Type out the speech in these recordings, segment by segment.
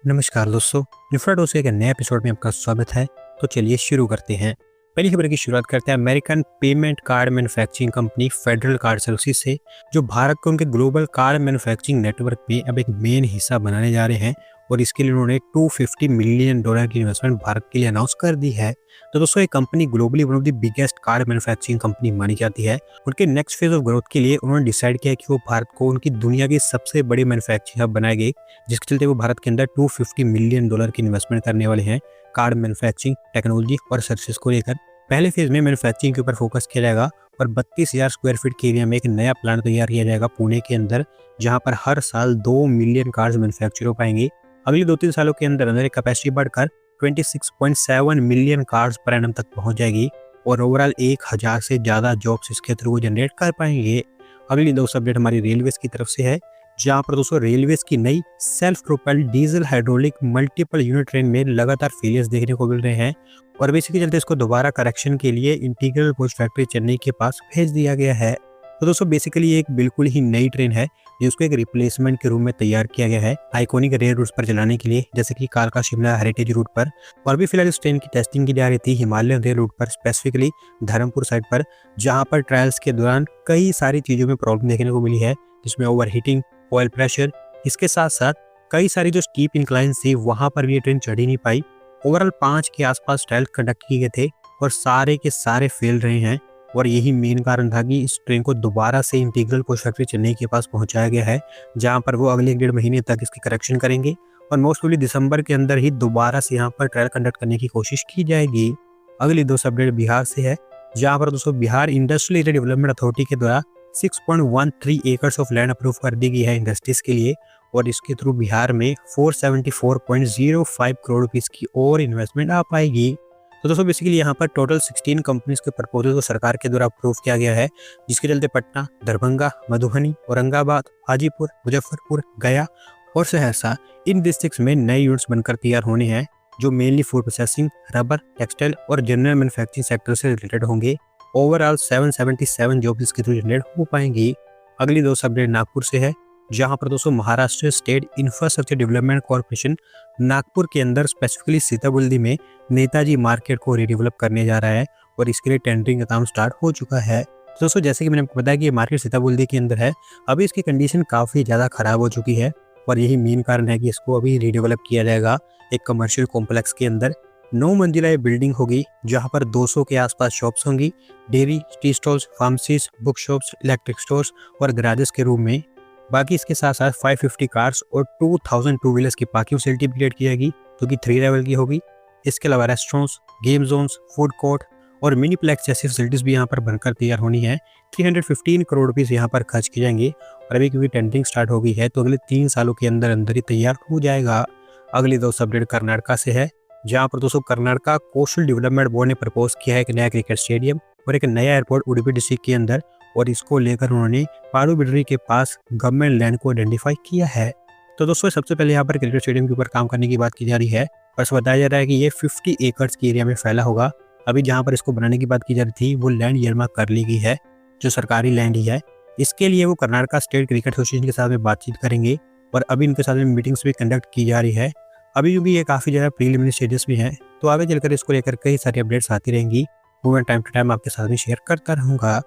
नमस्कार दोस्तों, इन्फ्राडोस के एक नए एपिसोड में आपका स्वागत है। तो चलिए शुरू करते हैं। पहली खबर की शुरुआत करते हैं American payment card manufacturing company federal card services से, जो भारत को उनके ग्लोबल कार्ड मैन्युफैक्चरिंग नेटवर्क में अब एक मेन हिस्सा बनाने जा रहे हैं और इसके लिए उन्होंने $250 मिलियन की इन्वेस्टमेंट भारत के लिए अनाउंस कर दी है। तो दोस्तों, ये company globally one of the biggest card manufacturing company मानी जाती है। उनके नेक्स्ट फेज ऑफ ग्रोथ के लिए उन्होंने डिसाइड किया कि वो भारत को उनकी दुनिया की सबसे बड़ी मैन्युफैक्चरिंग हब बनाएंगे, जिसके चलते वो भारत के अंदर $250 मिलियन की इन्वेस्टमेंट करने वाले हैं कार्ड मैन्युफैक्चरिंग टेक्नोलॉजी और सर्विसेज को लेकर। पहले फेज में मैन्युफैक्चरिंग के ऊपर फोकस किया जाएगा और 32,000 स्क्वायर फीट के एरिया में एक नया प्लांट तैयार किया जाएगा पुणे के अंदर, जहां पर हर साल 2 मिलियन कार्ड्स मैन्युफैक्चर हो पाएंगे। अगले 2-3 सालों के अंदर अंदर कैपेसिटी बढ़कर 26.7 मिलियन कार्ड्स पर एनम तक पहुंच जाएगी और ओवरऑल 1000 से ज्यादा जॉब्स इसके थ्रू वो जनरेट कर पाएंगे। अगली दो अपडेट हमारी रेलवेज की तरफ से है, जहां पर दोस्तों रेलवेज की नई self propelled diesel hydraulic multiple unit train में लगातार फेलियर्स देखने को मिल रहे हैं और इसी चलते इसको दोबारा करेक्शन के लिए इंटीग्रल कोच फैक्ट्री चेन्नई के पास भेज दिया गया है। तो दोस्तों बेसिकली ये एक बिल्कुल ही नई ट्रेन है जिसको एक रिप्लेसमेंट के रूप में तैयार किया गया है आइकॉनिक रेल रूट्स पर चलाने के लिए, जैसे कि कालका शिमला हेरिटेज रूट पर। और भी फिलहाल इस ट्रेन की टेस्टिंग की जा रही थी हिमालयन रेल रूट पर, स्पेसिफिकली धर्मपुर साइड पर, जहां पर ट्रायल्स के दौरान कई सारी चीजों में प्रॉब्लम देखने को मिली है, जिसमें ओवर हीटिंग, ऑयल प्रेशर, इसके साथ साथ कई सारी जो स्टीप इंक्लाइन थी वहां पर भी ये ट्रेन चढ़ ही नहीं पाई। ओवरऑल 5 के आसपास ट्रायल कंडक्ट किए गए थे और सारे के सारे फेल रहे हैं और यही मेन कारण था कि इस ट्रेन को दोबारा से इंटीग्रल कोच फैक्ट्री चेन्नई के पास पहुंचाया गया है, जहां पर वो अगले 1.5 महीने तक इसकी करेक्शन करेंगे और मोस्ट प्रोबेबली दिसंबर के अंदर ही दोबारा से यहाँ पर ट्रायल कंडक्ट करने की कोशिश की जाएगी। अगली दो अपडेट बिहार से है, जहाँ पर दोस्तों Bihar industrial area development authority के द्वारा 6.13 एकर्स ऑफ लैंड अप्रूव कर दी गई है इंडस्ट्रीज के लिए और इसके थ्रू बिहार में 474.05 करोड़ रुपीस की और इन्वेस्टमेंट आ पाएगी। तो दोस्तों बेसिकली यहाँ पर टोटल 16 कंपनीज के प्रपोजल को सरकार के द्वारा अप्रूव किया गया है, जिसके चलते पटना, दरभंगा, मधुबनी, औरंगाबाद, हाजीपुर, मुजफ्फरपुर, गया और सहरसा इन डिस्ट्रिक्ट्स में नए यूनिट्स बनकर तैयार होने हैं, जो mainly food processing, rubber, textile और जनरल मैन्युफैक्चरिंग सेक्टर से रिलेटेड होंगे। ओवरऑल 777 जॉब्स इसके थ्रू जनरेट हो पाएंगी। अगली दो अपडेट नागपुर से है, जहां पर दोस्तों Maharashtra state infrastructure development corporation Nagpur के अंदर स्पेसिफिकली सीताबुल्दी में नेताजी मार्केट को रीडेवलप करने जा रहा है और इसके लिए टेंडरिंग का काम स्टार्ट हो चुका है। तो दोस्तों जैसे कि मैंने आपको बताया कि ये मार्केट सीताबुल्दी के अंदर है, अभी इसकी कंडीशन काफ़ी ज़्यादा खराब हो चुकी है और यही मेन कारण है कि इसको अभी रीडेवलप किया जाएगा एक कमर्शियल कॉम्प्लेक्स के अंदर। 9 मंजिला बिल्डिंग होगी, जहाँ पर 200 के आसपास शॉप्स होंगी, dairy, tea stalls, pharmacies, book shops, electric stores और गैराजेस के रूम में। बाकी इसके साथ साथ 550 कार्स और 2000 टू व्हीलर्स की पार्किंग फैसिलिटी भी क्रिएट की जाएगी, जो कि 3 लेवल की होगी। इसके अलावा restaurants, game zones, food court और मिनीप्लेक्स जैसी फैसिलिटीज भी यहाँ पर बनकर तैयार होनी है। 315 करोड़ रुपीस यहाँ पर खर्च किए जाएंगे और अभी क्योंकि टेंडरिंग स्टार्ट हो गई है तो अगले 3 सालों के अंदर अंदर ही तैयार हो जाएगा। अगली दो अपडेट कर्नाटका से है, जहाँ पर दोस्तों कर्नाटका कोस्टल डेवलपमेंट बोर्ड ने प्रपोज किया है एक नया क्रिकेट स्टेडियम और एक नया एयरपोर्ट उडुपी डिस्ट्रिक्ट के अंदर, और इसको लेकर उन्होंने पाडुबिद्री के पास गवर्नमेंट लैंड को आइडेंटिफाई किया है। तो दोस्तों सबसे पहले यहाँ पर क्रिकेट स्टेडियम के ऊपर काम करने की बात की जा रही है, बस बताया जा रहा है कि ये 50 एकड़ के एरिया में फैला होगा। अभी जहाँ पर इसको बनाने की बात की जा रही थी वो लैंड ईयरमार्क कर ली गई है, जो सरकारी लैंड ही है। इसके लिए वो कर्नाटका स्टेट क्रिकेट एसोसिएशन के साथ में बातचीत करेंगे और अभी इनके साथ में मीटिंग्स भी कंडक्ट की जा रही है। अभी भी ये काफ़ी ज़्यादा प्रीलिमिनरी स्टेजेस भी हैं, तो आगे चलकर इसको लेकर कई सारी अपडेट्स आती रहेंगी, वो मैं टाइम टू टाइम आपके साथ में शेयर करता रहूँगा।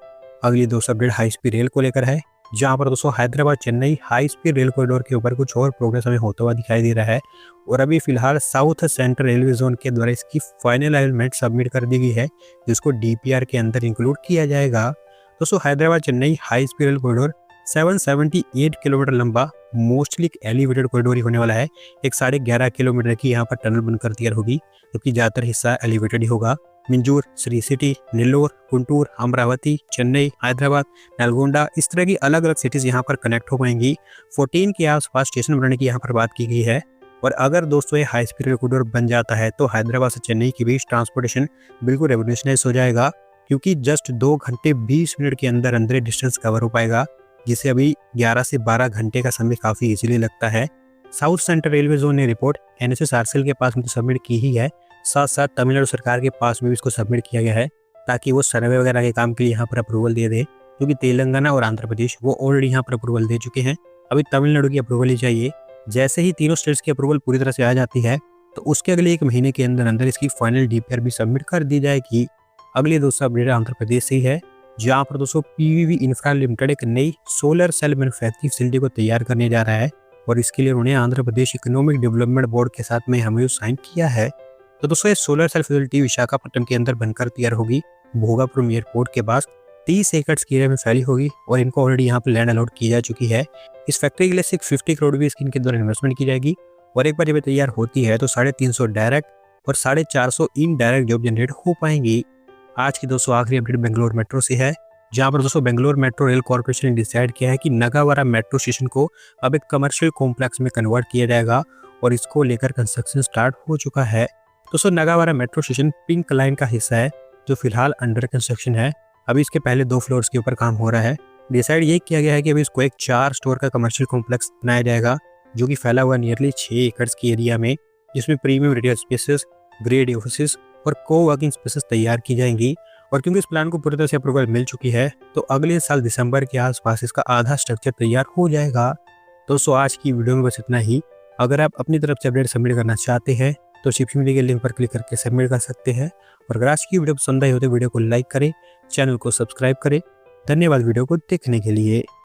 अगली दो अपडेट हाई स्पीड रेल को लेकर है, जहाँ पर दोस्तों Hyderabad Chennai high speed rail corridor के ऊपर कुछ और प्रोग्रेस हमें होता हुआ दिखाई दे रहा है और अभी फिलहाल साउथ सेंट्रल रेलवे जोन के द्वारा इसकी फाइनल अलाइनमेंट सबमिट कर दी गई है, जिसको डीपीआर के अंदर इंक्लूड किया जाएगा। दोस्तों Hyderabad Chennai high speed rail corridor 778 kilometre लंबा मोस्टली एलिवेटेड कॉरिडोर ही होने वाला है। एक 11.5 किलोमीटर की यहाँ पर टनल बनकर तैयार होगी, क्योंकि ज़्यादातर हिस्सा एलिवेटेड ही होगा। मिंजूर, श्री सिटी, नेल्लोर, गुंटूर, अमरावती, चेन्नई, हैदराबाद, नलगोंडा, इस तरह की अलग अलग सिटीज़ यहाँ पर कनेक्ट हो पाएंगी। 14 के आसपास स्टेशन बनाने की यहाँ पर बात की गई है और अगर दोस्तों ये हाई स्पीड रेल कॉरिडोर बन जाता है तो हैदराबाद से चेन्नई के बीच ट्रांसपोर्टेशन बिल्कुल रेवोल्यूशनाइज हो जाएगा, क्योंकि जस्ट 2 घंटे 20 मिनट के अंदर अंदर डिस्टेंस कवर हो पाएगा, जिसे अभी 11 से 12 घंटे का समय काफ़ी इजीली लगता है। साउथ सेंट्रल रेलवे जोन ने रिपोर्ट NSSRCL के पास में सबमिट की ही है, साथ साथ तमिलनाडु सरकार के पास में भी इसको सबमिट किया गया है ताकि वो सर्वे वगैरह के काम के लिए यहाँ पर अप्रूवल दे दे, क्योंकि तेलंगाना और आंध्र प्रदेश वो ऑलरेडी यहाँ पर अप्रूवल दे चुके हैं। अभी तमिलनाडु की अप्रूवल ही चाहिए जैसे ही तीनों स्टेट्स की अप्रूवल पूरी तरह से आ जाती है तो उसके अगले 1 महीने के अंदर अंदर इसकी फाइनल डीपीआर भी सबमिट कर दी जाएगी। अगली दोस्तों अपडेट आंध्र प्रदेश से ही है, जहाँ पर दोस्तों पीवीवी इंफ्रा लिमिटेड एक नई सोलर सेल मैन्युफैक्चरिंग फैसिलिटी को तैयार करने जा रहा है और इसके लिए उन्होंने Andhra Pradesh economic development board के साथ में हमें साइन किया है। तो दोस्तों ये सोलर सेल फैसिलिटी विशाखापट्टनम के अंदर बनकर तैयार होगी, भोगापुरम एयरपोर्ट के पास 30 एकड़ की एरिया में फैली होगी और इनको ऑलरेडी यहाँ पर लैंड अलॉट की जा चुकी है। इस फैक्ट्री के लिए सिर्फ 50 करोड़ भी इसके द्वारा इन्वेस्टमेंट की जाएगी और एक बार जब तैयार होती है तो 350 डायरेक्ट और 450 इनडायरेक्ट जॉब जनरेट हो पाएंगी। आज की दोस्तों आखिरी अपडेट बेंगलोर मेट्रो से है, जहां पर दोस्तों बेंगलोर मेट्रो रेल कॉर्पोरेशन ने डिसाइड किया है कि नगावारा मेट्रो स्टेशन को अब एक कमर्शियल कॉम्प्लेक्स में कन्वर्ट किया जाएगा और इसको लेकर कंस्ट्रक्शन स्टार्ट हो चुका है। दोस्तों नगावारा मेट्रो स्टेशन पिंक लाइन का हिस्सा है जो फिलहाल अंडर कंस्ट्रक्शन है। अभी इसके पहले 2 फ्लोर्स के ऊपर काम हो रहा है। डिसाइड ये किया गया है कि अभी इसको एक 4 स्टोर का कमर्शियल कॉम्प्लेक्स बनाया जाएगा जो कि फैला हुआ नियरली 6 एकड़ की एरिया में, जिसमें premium retail spaces, grade offices और को वर्किंग स्पेसेस तैयार की जाएंगी। और क्योंकि इस प्लान को पूरी तरह से अप्रूवल मिल चुकी है तो अगले साल दिसंबर के आसपास इसका आधा स्ट्रक्चर तैयार हो जाएगा। दोस्तों आज की वीडियो में बस इतना ही। अगर आप अपनी तरफ से अपडेट सबमिट करना चाहते हैं तो डिस्क्रिप्शन के लिंक पर क्लिक करके सबमिट कर सकते हैं। और अगर आज की वीडियो पसंद आई हो तो वीडियो को लाइक करें, चैनल को सब्सक्राइब करें। धन्यवाद वीडियो को देखने के लिए।